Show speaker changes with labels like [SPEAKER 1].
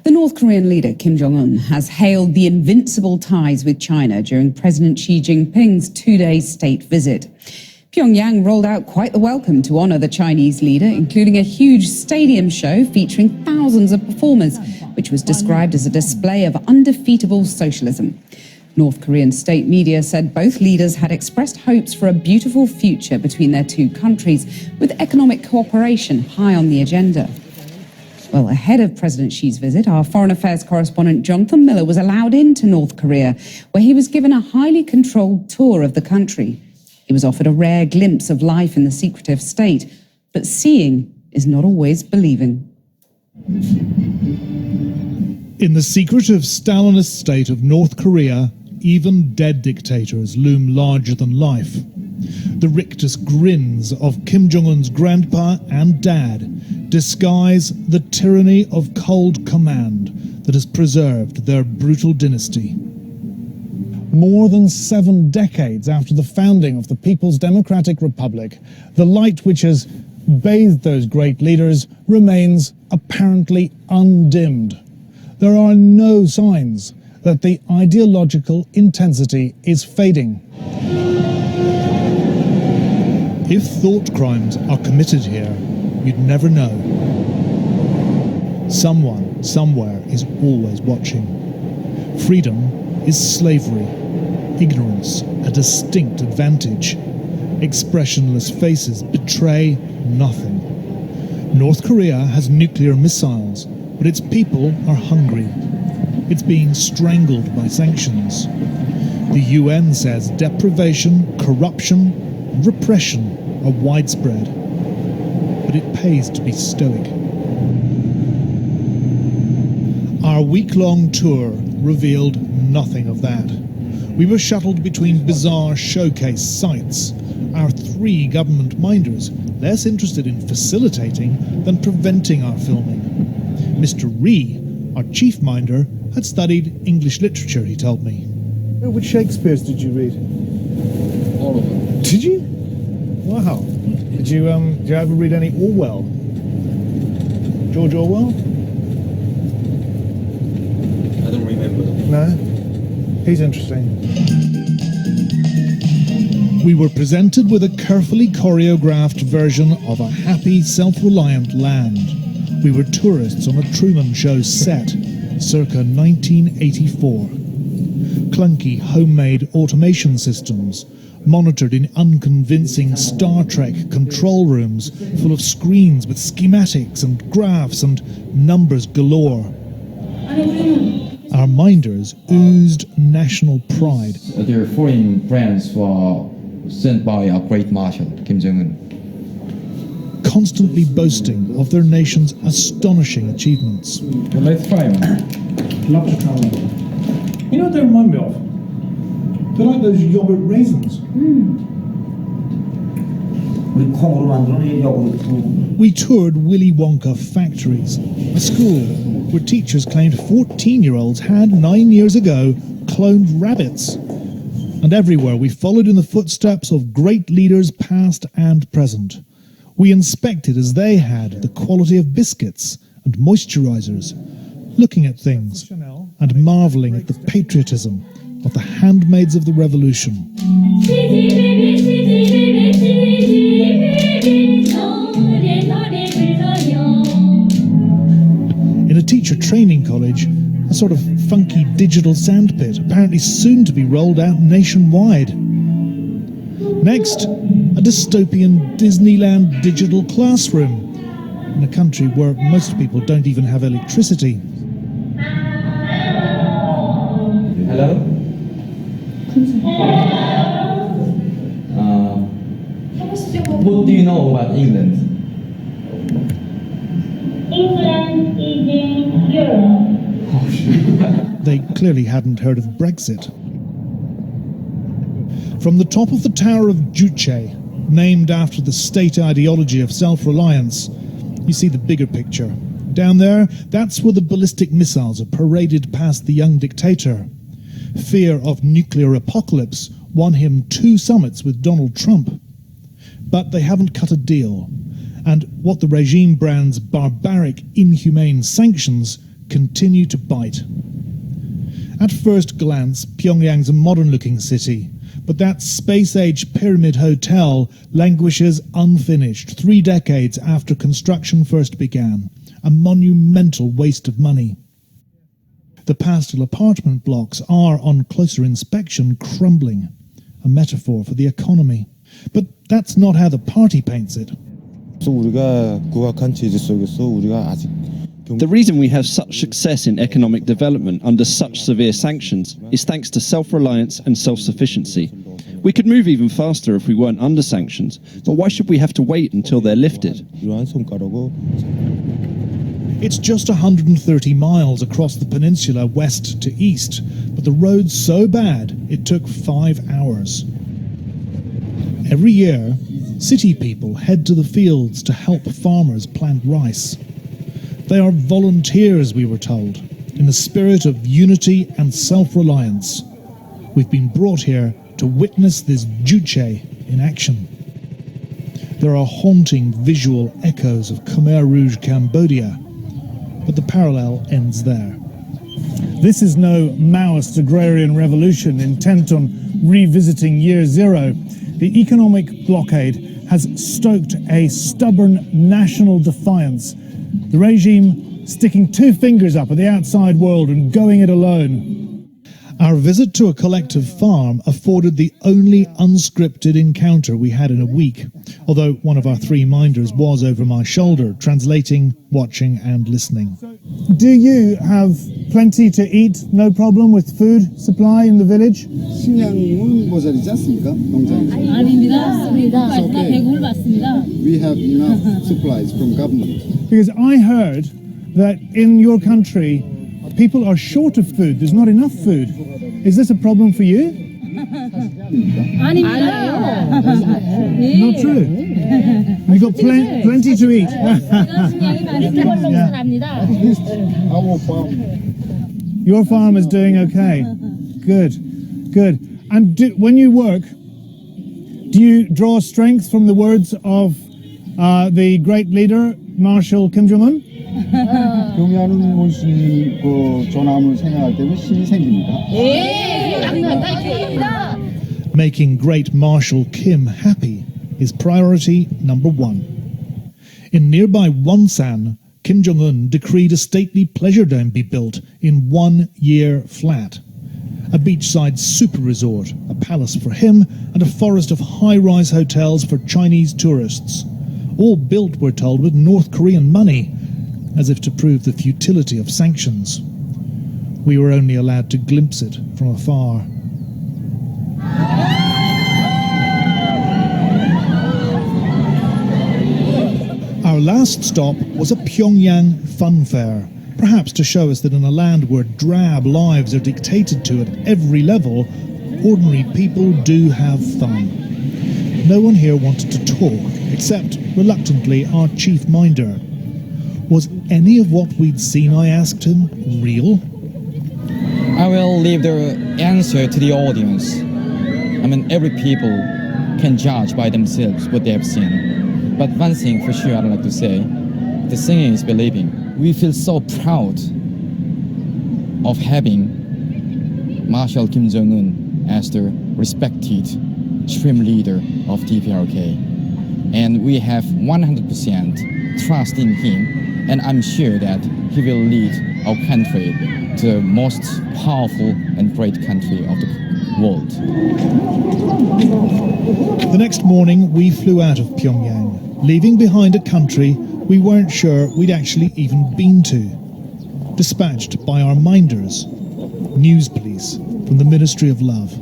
[SPEAKER 1] The North Korean leader Kim Jong-un has hailed the invincible ties with China during President Xi Jinping's two-day state visit. Pyongyang rolled out quite the welcome to honour the Chinese leader, including a huge stadium show featuring thousands of performers, which was described as a display of undefeatable socialism. North Korean state media said both leaders had expressed hopes for a beautiful future between their two countries, with economic cooperation high on the agenda. Well, ahead of President Xi's visit, our foreign affairs correspondent Jonathan Miller was allowed into North Korea, where he was given a highly controlled tour of the country. He was offered a rare glimpse of life in the secretive state, but seeing is not always believing.
[SPEAKER 2] In the secretive Stalinist state of North Korea, even dead dictators loom larger than life. The rictus grins of Kim Jong-un's grandpa and dad disguise the tyranny of cold command that has preserved their brutal dynasty.
[SPEAKER 3] More than 7 decades after the founding of the People's Democratic Republic, the light which has bathed those great leaders remains apparently undimmed. There are no signs that the ideological intensity is fading.
[SPEAKER 2] If thought crimes are committed here, you'd never know. Someone, somewhere, is always watching. Freedom is slavery. Ignorance, a distinct advantage. Expressionless faces betray nothing. North Korea has nuclear missiles, but its people are hungry. It's being strangled by sanctions. The UN says deprivation, corruption, and repression are widespread. But it pays to be stoic. Our week-long tour revealed nothing of that. We were shuttled between bizarre showcase sites. Our 3 government minders, less interested in facilitating than preventing our filming. Mr. Ree, our chief minder, had studied English literature, he told me.
[SPEAKER 3] Which Shakespeare's did you read?
[SPEAKER 4] All of them.
[SPEAKER 3] Did you? Wow. Did you ever read any Orwell? George Orwell?
[SPEAKER 4] I don't remember.
[SPEAKER 3] No? He's interesting.
[SPEAKER 2] We were presented with a carefully choreographed version of a happy, self-reliant land. We were tourists on a Truman Show set, circa 1984. Clunky homemade automation systems, monitored in unconvincing Star Trek control rooms full of screens with schematics and graphs and numbers galore. Our minders oozed national pride.
[SPEAKER 4] Their foreign friends were sent by a great marshal, Kim Jong-un.
[SPEAKER 2] Constantly boasting of their nation's astonishing achievements.
[SPEAKER 4] Well, let's try one.
[SPEAKER 3] Love to try one. You know what they remind me of? They're like those yogurt raisins.
[SPEAKER 2] We toured Willy Wonka factories, a school where teachers claimed 14-year-olds had 9 years ago cloned rabbits. And everywhere we followed in the footsteps of great leaders past and present. We inspected as they had the quality of biscuits and moisturizers, looking at things and marveling at the patriotism of the handmaids of the revolution. In a teacher training college, a sort of funky digital sandpit, apparently soon to be rolled out nationwide. Next, a dystopian Disneyland digital classroom in a country where most people don't even have electricity.
[SPEAKER 4] Hello? What do you know about England?
[SPEAKER 5] England is in Europe.
[SPEAKER 2] They clearly hadn't heard of Brexit. From the top of the Tower of Juche, named after the state ideology of self-reliance, you see the bigger picture. Down there, that's where the ballistic missiles are paraded past the young dictator. Fear of nuclear apocalypse won him 2 summits with Donald Trump. But they haven't cut a deal. And what the regime brands barbaric, inhumane sanctions continue to bite. At first glance, Pyongyang's a modern-looking city, but that space-age pyramid hotel languishes unfinished 3 decades after construction first began, a monumental waste of money. The pastel apartment blocks are, on closer inspection, crumbling, a metaphor for the economy. But that's not how the party paints it.
[SPEAKER 6] The reason we have such success in economic development under such severe sanctions is thanks to self-reliance and self-sufficiency. We could move even faster if we weren't under sanctions, but why should we have to wait until they're lifted?
[SPEAKER 2] It's just 130 miles across the peninsula west to east, but the road's so bad it took 5 hours. Every year, city people head to the fields to help farmers plant rice. They are volunteers, we were told, in the spirit of unity and self-reliance. We've been brought here to witness this juche in action. There are haunting visual echoes of Khmer Rouge Cambodia, but the parallel ends there.
[SPEAKER 3] This is no Maoist agrarian revolution intent on revisiting year zero. The economic blockade has stoked a stubborn national defiance. The regime sticking 2 fingers up at the outside world and going it alone.
[SPEAKER 2] Our visit to a collective farm afforded the only unscripted encounter we had in a week, although one of our 3 minders was over my shoulder, translating, watching and listening.
[SPEAKER 3] Do you have plenty to eat, no problem with food supply in the village?
[SPEAKER 7] 식량은 모자르지 않습니까? 농장에서.
[SPEAKER 8] 아닙니다. 배고를 받습니다.
[SPEAKER 7] We have enough supplies from government.
[SPEAKER 3] Because I heard that in your country, people are short of food. There's not enough food. Is this a problem for you?
[SPEAKER 8] 아닙니다.
[SPEAKER 3] Not true. You've got plenty to eat.
[SPEAKER 7] Our farm.
[SPEAKER 3] Your farm is doing okay. Good, good. And when you work, do you draw strength from the words of the great leader, Marshal Kim Jong-un?
[SPEAKER 7] 경야는 모신 그 조남을 생각할 때는 힘이 생깁니다.
[SPEAKER 2] Making great Marshal Kim happy is priority number 1. In nearby Wonsan, Kim Jong-un decreed a stately pleasure dome be built in 1 year flat. A beachside super resort, a palace for him, and a forest of high-rise hotels for Chinese tourists. All built, we're told, with North Korean money, as if to prove the futility of sanctions. We were only allowed to glimpse it from afar. Our last stop was a Pyongyang fun fair, perhaps to show us that in a land where drab lives are dictated to at every level, ordinary people do have fun. No one here wanted to talk, except, reluctantly, our chief minder. Was any of what we'd seen, I asked him, real?
[SPEAKER 9] I will leave the answer to the audience. I mean, every people can judge by themselves what they have seen. But one thing for sure I'd like to say, the singing is believing. We feel so proud of having Marshal Kim Jong-un as the respected supreme leader of DPRK. And we have 100% trust in him, and I'm sure that he will lead our country to the most powerful and great country of the world.
[SPEAKER 2] The next morning, we flew out of Pyongyang, leaving behind a country we weren't sure we'd actually even been to. Dispatched by our minders, news police from the Ministry of Love.